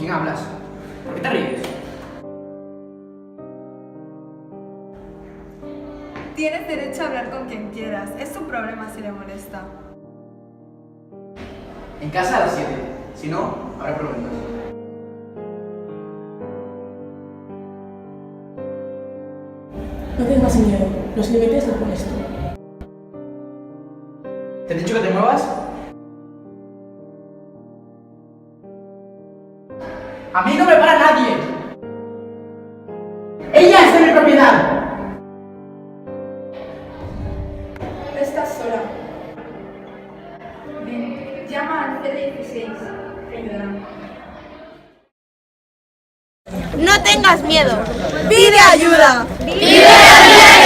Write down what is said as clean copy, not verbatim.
quién hablas? ¿Por qué te ríes? Tienes derecho a hablar con quien quieras. Es su problema si le molesta. En casa a las 7. Si no, habrá preguntas. No tengas miedo, los límites los pones tú. ¿Te he dicho que te muevas? A mí no me para nadie. Ella es de mi propiedad. Estás sola. Ven, llama al C16. Te ayudarán. No tengas miedo. ¡Pide ayuda! ¡Pide ayuda!